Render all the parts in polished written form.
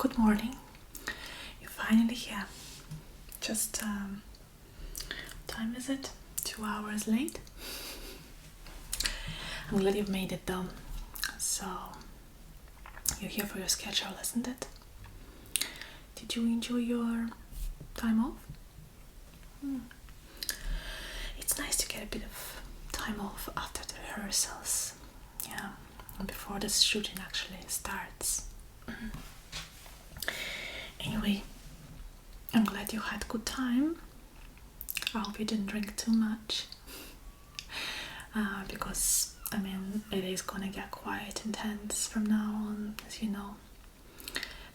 good morning. You're finally here. Just, time is it? 2 hours late? I'm glad you've made it though. So, you're here for your schedule, isn't it? Did you enjoy your time off? It's nice to get a bit of time off after the rehearsals. Yeah, before the shooting actually starts. Anyway, I'm glad you had a good time. I hope you didn't drink too much. Because, it is gonna get quite intense from now on, as you know.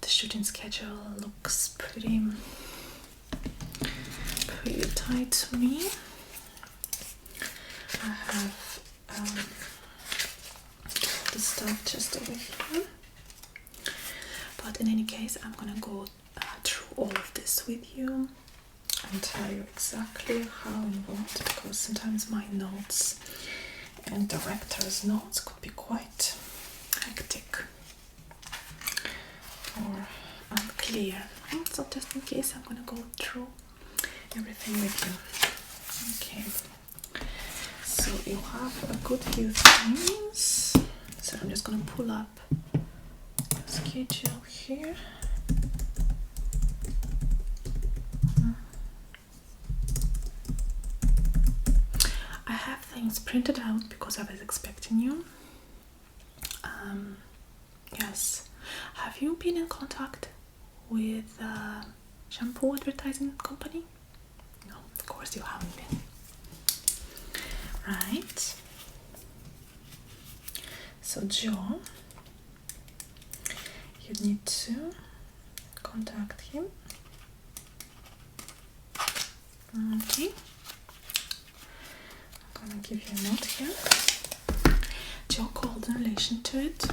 The shooting schedule looks pretty tight to me. I have the stuff just over here. But in any case, I'm gonna go through all of this with you and tell you exactly how and what, because sometimes my notes and director's notes could be quite hectic or unclear. So just in case, I'm gonna go through everything with you. Okay, so you have a good few things. So I'm just gonna pull up the schedule here. I have things printed out because I was expecting you. Yes. Have you been in contact with a shampoo advertising company? No, of course you haven't been. Right. So Joe, you need to contact him. Okay. I'm gonna give you a note here. Joe called in relation to it.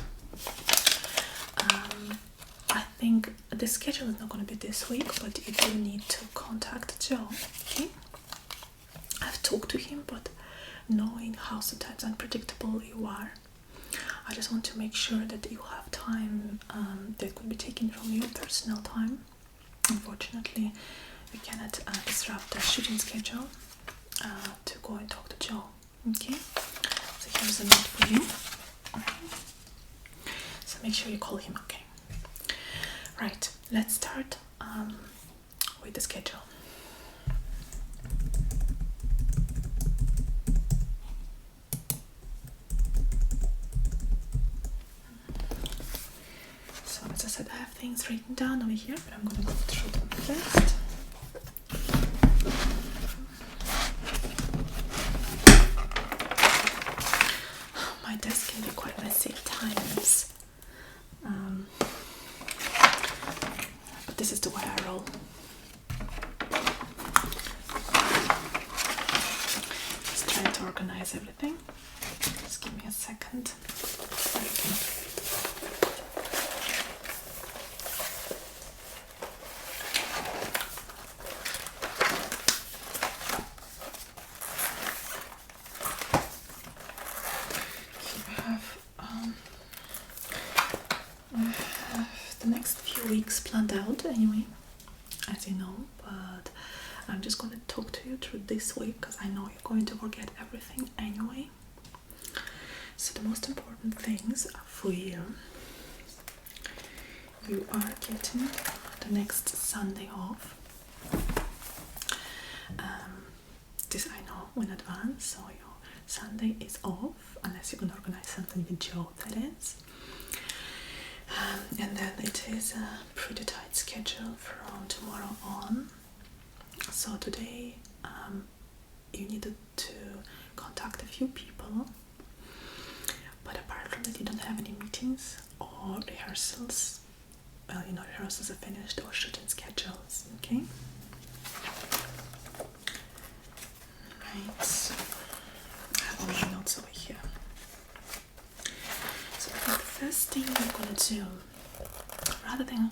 I think the schedule is not going to be this week, but you do need to contact Joe. Okay. I've talked to him, but knowing how sometimes unpredictable you are, I just want to make sure that you have time that could be taken from your personal time. Unfortunately, we cannot disrupt the shooting schedule to go and talk to Joe. Okay, so here's a note for you. So make sure you call him. Okay. Right. Let's start with the schedule. So as I said, I have things written down over here, but I'm going to go through them first. My desk can be quite messy at times, but this is the way I roll. Just trying to organize everything. Just give me a second. The next few weeks planned out anyway, as you know, but I'm just going to talk to you through this week because I know you're going to forget everything anyway. So the most important things for you are getting the next Sunday off. This I know in advance, so your Sunday is off unless you can organize something with Joe, that is. And then it is a pretty tight schedule from tomorrow on. So today you needed to contact a few people, but apart from that you don't have any meetings or rehearsals. Well, rehearsals are finished or shooting schedules, okay? Right, so I have all my notes over here. So I think the first thing I'm going to do, rather than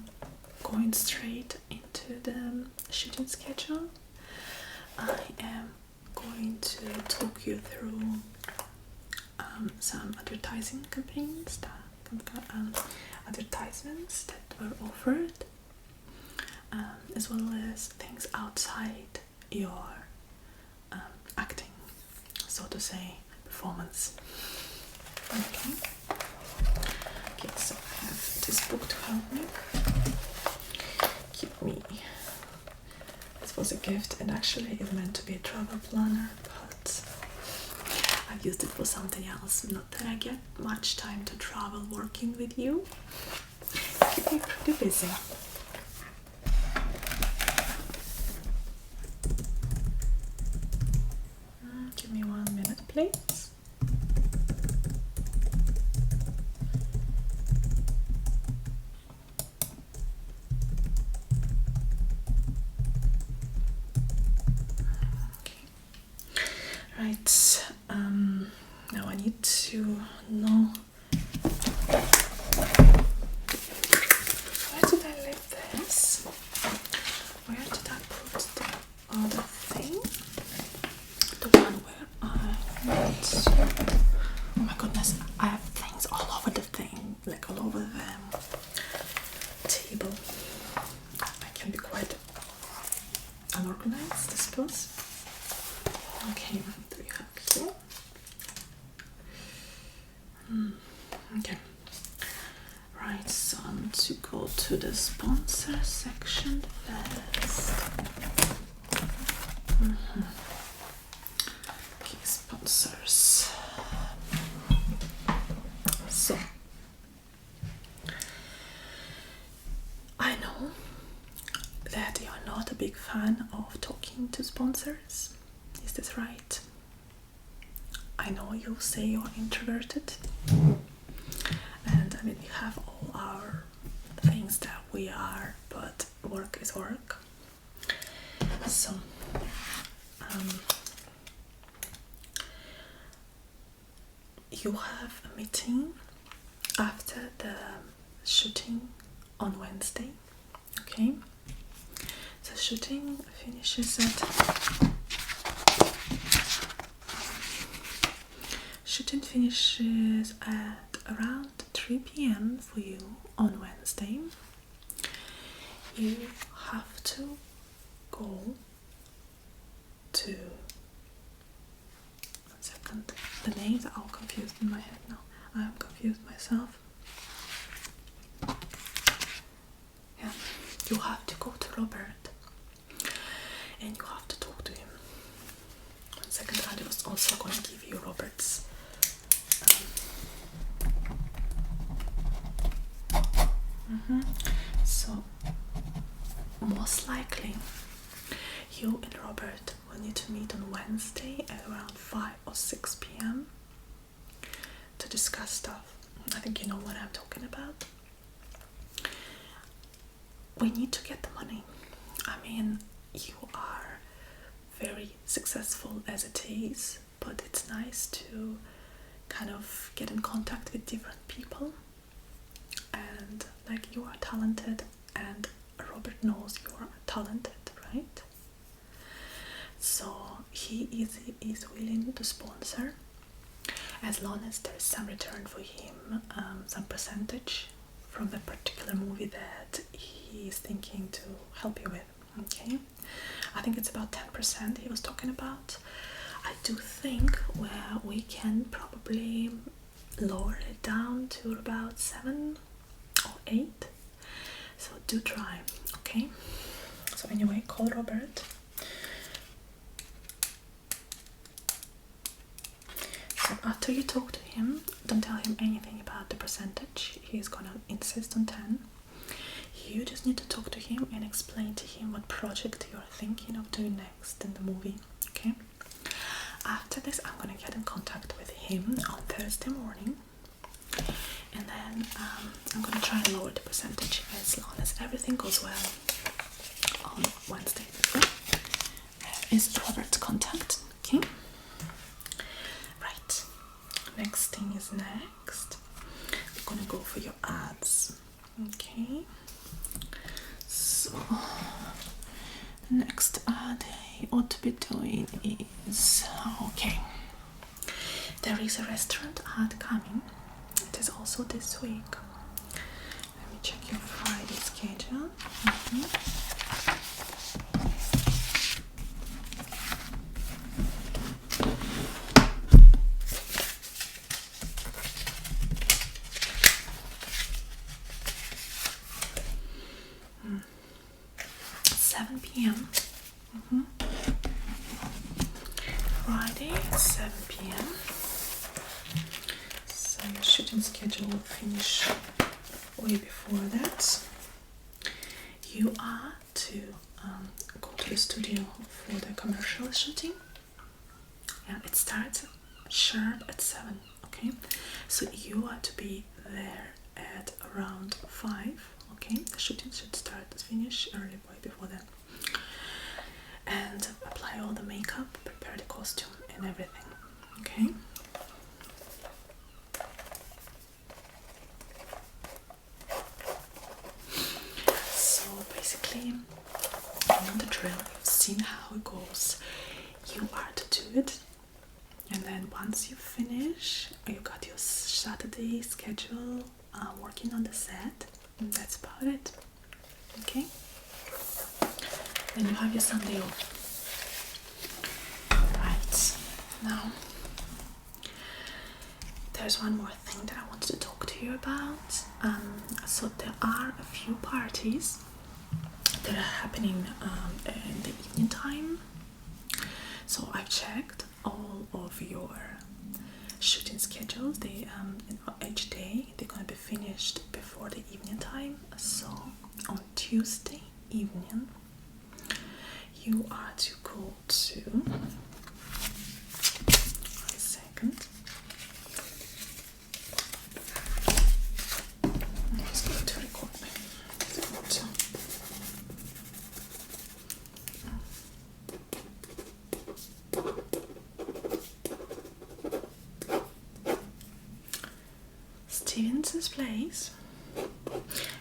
going straight into the shooting schedule, I am going to talk you through some advertising campaigns, advertising advertisements that were offered, as well as things outside your acting, so to say, performance. Okay. Okay, so I have this book to help me. Keep me. This was a gift, and actually it's meant to be a travel planner, but I've used it for something else. Not that I get much time to travel working with you. Keep me pretty busy. Give me 1 minute, please. Okay. Right. Now I need to know, where did I leave this? Where did I put the other thing? The one where oh my goodness, I have things all over the thing, like all over the table. I can be quite unorganized, I suppose. Okay, what do we have here? Okay. Right, so I'm to go to the sponsor section first. Okay, sponsors. So, I know that you're not a big fan of talking to sponsors. Is this right? I know you say you're introverted, and I mean, we have all our things that we are, but work is work. So, you have a meeting after the shooting on Wednesday, okay? The shooting finishes at around 3 p.m. for you on Wednesday. You have to go to, 1 second, the names are all confused in my head now. I'm confused myself. Yeah, you have to go to Robert and you have to talk to him. 1 second, I was also going to give you Robert's So, most likely, you and Robert will need to meet on Wednesday at around 5 or 6 p.m. to discuss stuff. I think you know what I'm talking about. We need to get the money. I mean, you are very successful as it is, but it's nice to kind of get in contact with different people. And like, you are talented, and Robert knows you are talented, right? So he is willing to sponsor, as long as there's some return for him, some percentage from the particular movie that he is thinking to help you with. Okay, I think it's about 10% he was talking about. I do think where we can probably lower it down to about 7 or 8. So do try, okay? So anyway, call Robert. So after you talk to him, don't tell him anything about the percentage. He's gonna insist on 10. You just need to talk to him and explain to him what project you're thinking of doing next in the movie, okay? After this, I'm gonna get in contact with him on Thursday morning, and then I'm gonna try and lower the percentage as long as everything goes well on Wednesday. Is Robert's contact, okay? Right, next thing is next. I'm gonna go for your ads, okay? So, the next ad I ought to be doing is, okay, there is a restaurant ad coming. It is also this week. Let me check your Friday schedule. 7 p.m. Friday at 7 p.m. So your shooting schedule will finish way before that. You are to go to the studio for the commercial shooting. Yeah, it starts sharp at 7. Okay, so you are to be there at around 5. Okay, the shooting should finish early, way before that, and apply all the makeup, prepare the costume and everything. Okay. So basically, you know the drill. You've seen how it goes. You are to do it, and then once you finish, you got your Saturday schedule, working on the set, and that's about it. Okay. Then you have your Sunday off. Right, now there's one more thing that I wanted to talk to you about. So there are a few parties that are happening in the evening time. So I've checked all of your shooting schedules. They each day they're gonna be finished before the evening time. So on Tuesday evening, you are to go to. A second. I'm just going to record my photo. Stevens's place.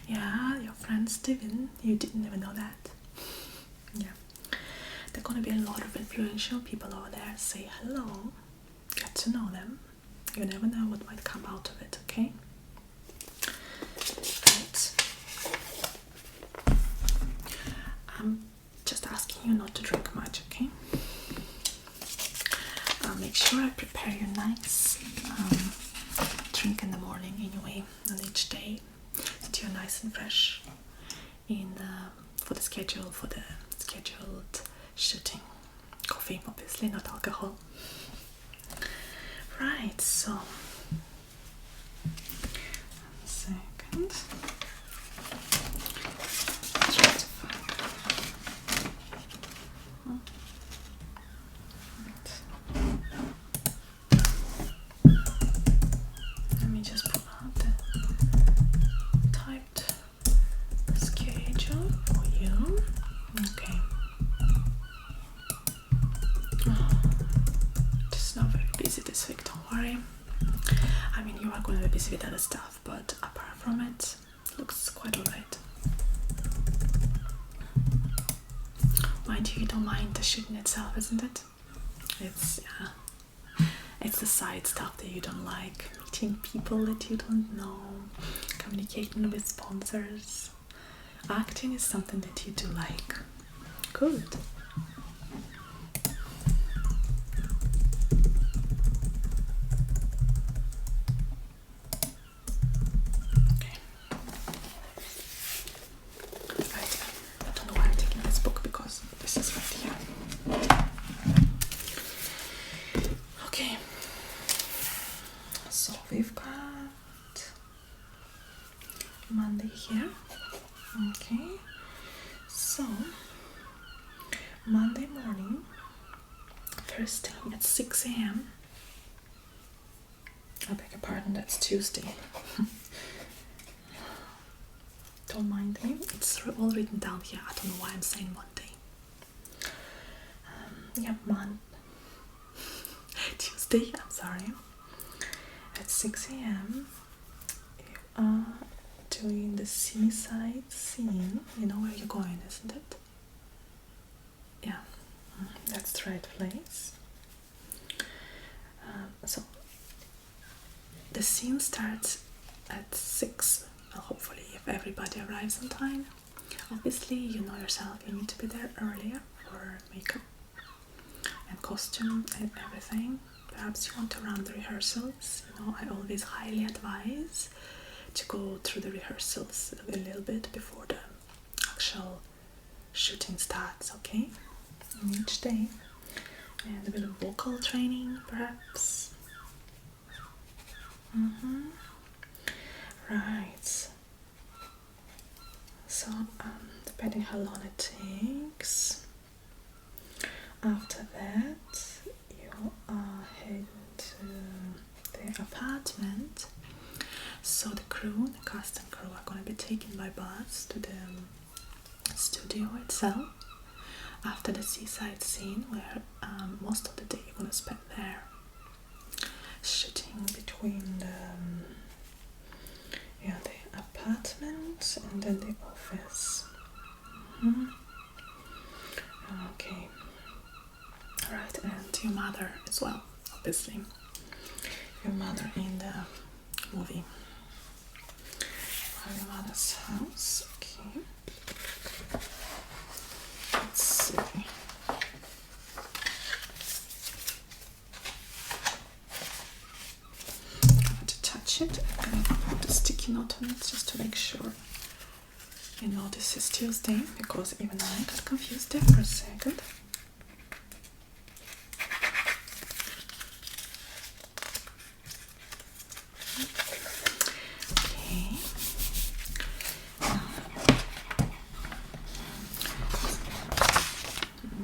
Yeah, your friend Steven. You didn't even know that. Yeah. There are going to be a lot of influential people over there. Say hello, get to know them. You never know what might come out of it, okay? Right. I'm just asking you not to drink much, okay? Make sure I prepare you nice drink in the morning anyway, on each day, so that you're nice and fresh for the scheduled shooting. Coffee, obviously, not alcohol. Right, so 1 second. Try to find. Let me just pull out the typed schedule for you. Okay. Just not very busy this week, don't worry. I mean, you are going to be busy with other stuff, but apart from it, looks quite alright. Mind you don't mind the shooting itself, isn't it? It's the side stuff that you don't like. Meeting people that you don't know, communicating with sponsors. Acting is something that you do like. Good. Okay. Right. I don't know why I'm taking this book, because this is right here. Okay. So we've got Monday here. Okay. So Monday morning, first thing at 6 a.m. I beg your pardon, that's Tuesday. Don't mind me, it's all written down here. I don't know why I'm saying Monday. Tuesday, I'm sorry. At 6 a.m. you are doing the seaside scene. You know where you're going, isn't it? Yeah, that's the right place. So the scene starts at 6 well, hopefully if everybody arrives on time. Obviously, you know yourself, you need to be there earlier for makeup and costume and everything. Perhaps you want to run the rehearsals. You know, I always highly advise to go through the rehearsals a little bit before the actual shooting starts, okay? On each day. And a bit of vocal training, perhaps. Right. So, depending how long it takes, after that, you are heading to the apartment. So the crew, the cast and crew, are going to be taken by bus to the studio itself after the seaside scene, where most of the day you're going to spend there shooting between the apartment and then the office. Okay. Right, and your mother as well, obviously. Your mother in the movie. Your mother's house. Okay. Let's see. I'm going to touch it. I'm going to put a sticky note on it just to make sure you know this is Tuesday, because even I got confused there for a second.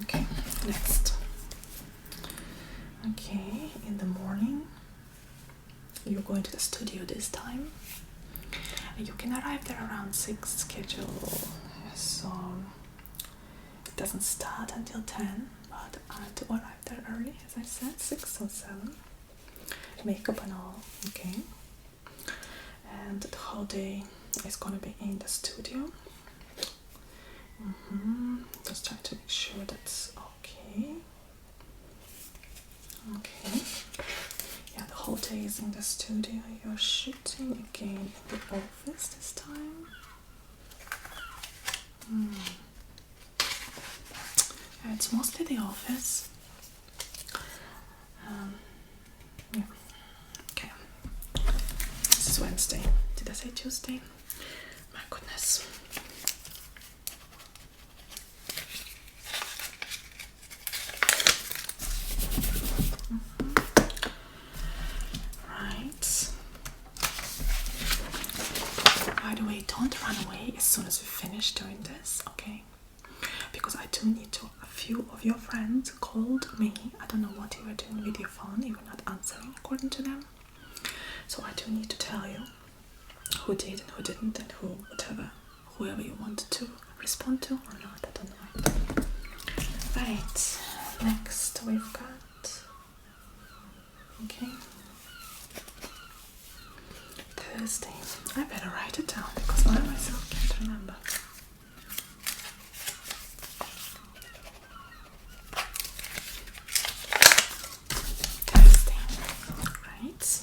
Okay, next. Okay, in the morning you're going to the studio this time. You can arrive there around 6 schedule, so it doesn't start until 10, but I do arrive there early, as I said, 6 or 7. Makeup and all, okay. And the whole day is going to be in the studio. Just try to make sure that's okay. Okay. Yeah, the whole day is in the studio. You're shooting again in the office this time. Yeah, it's mostly the office. Yeah. Okay. This is Wednesday. Did I say Tuesday? My goodness. By the way, don't run away as soon as we finish doing this, okay? Because I do need to. A few of your friends called me. I don't know what you were doing with your phone. You were not answering according to them. So I do need to tell you who did and who didn't, and whoever you wanted to respond to or not. I don't know. Right. Next we've got. Okay. Thursday. I better write it down because I myself can't remember. Thursday. Right.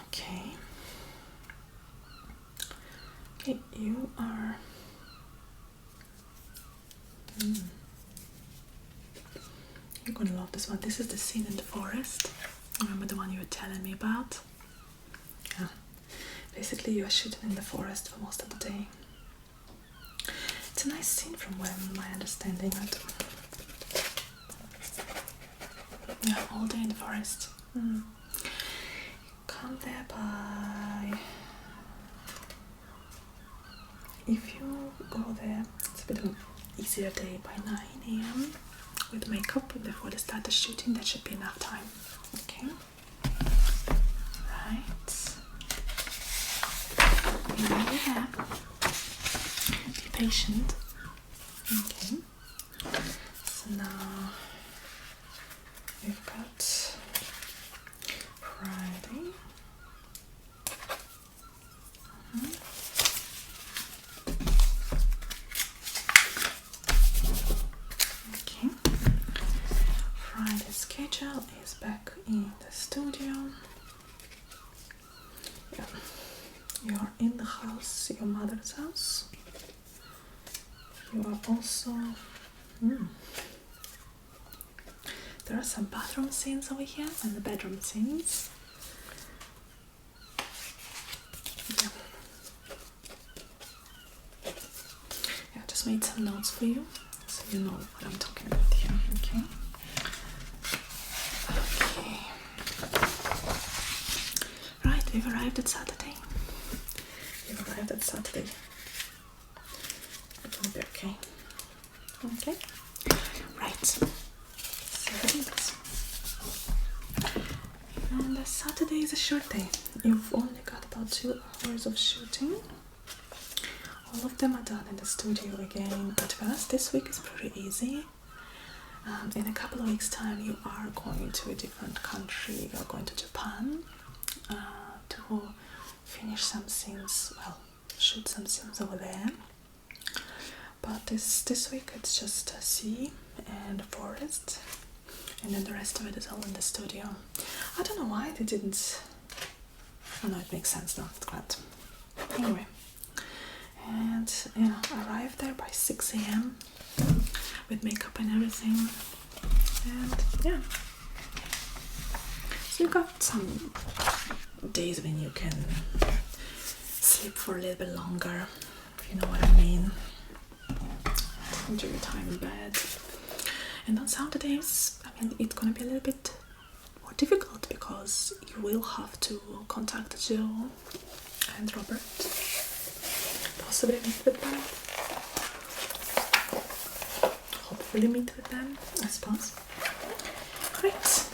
Okay. Okay, you are. You're gonna love this one. This is the scene in the forest. Remember the one you were telling me about? Yeah. Basically, you are shooting in the forest for most of the day. It's a nice scene from my understanding. Yeah, all day in the forest. You come there by. If you go there, it's a bit of an easier day by 9 a.m. with makeup before they start the shooting. That should be enough time. Okay. Right. Yeah. Be patient. Okay. So now we've got Friday. Okay. Friday's schedule is back in the studio. Yeah. You're is your mother's house. You are also... There are some bathroom scenes over here and the bedroom scenes. Yeah. I just made some notes for you so you know what I'm talking about here. Okay. Okay. Right, we've arrived at Saturday. It's gonna be okay. Okay. Right. So it is. And Saturday is a short day. You've only got about 2 hours of shooting. All of them are done in the studio again. At first, this week is pretty easy. In a couple of weeks' time, you are going to a different country. You are going to Japan to finish some scenes. Well, shoot some scenes over there. But this week it's just a sea and a forest, and then the rest of it is all in the studio. I don't know why they didn't. Oh no, it makes sense now. It's great. Anyway, and yeah, I arrived there by 6 a.m. with makeup and everything, and yeah. So you got some days when you can sleep for a little bit longer, if you know what I mean. Enjoy your time in bed. And on Saturdays, I mean, it's gonna be a little bit more difficult because you will have to contact Joe and Robert, possibly meet with them, hopefully meet with them, I suppose. Great.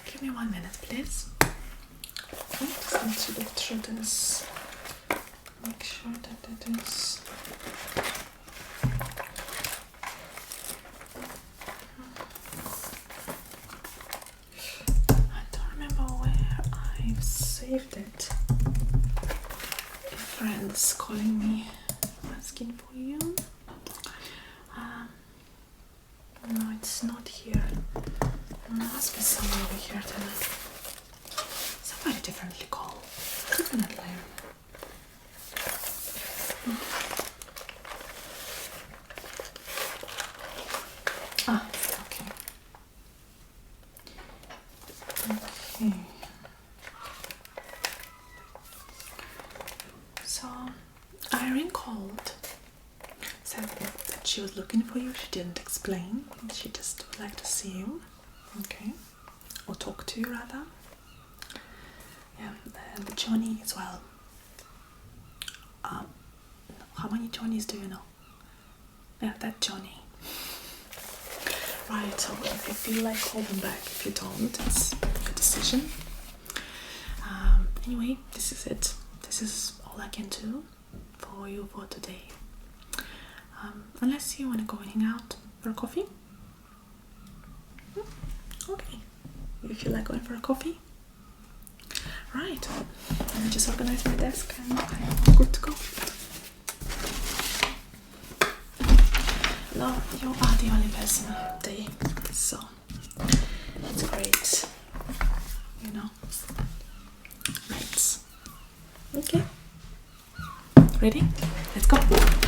Give me 1 minute, please. I just need to look through this. Make sure that it is. I don't remember where I've saved it. A friend is calling me, asking for you. No, it's not here. There must be somewhere over here then. Somebody differently called. Definitely. Ah, okay. Okay. So, Irene called. Said that she was looking for you. She didn't explain. She just would like to see you. Okay. Or talk to you rather. Yeah, and Johnny as well. How many Johnnies do you know? Yeah, that Johnny. Right, so if you feel like holding back, if you don't, it's a decision. Anyway, this is it. This is all I can do for you for today. Unless you want to go and hang out for a coffee. Okay. You feel like going for a coffee? Right. Let me just organize my desk and I'm good to go. No, you are the only person today, so it's great, you know. Right. Okay. Ready? Let's go.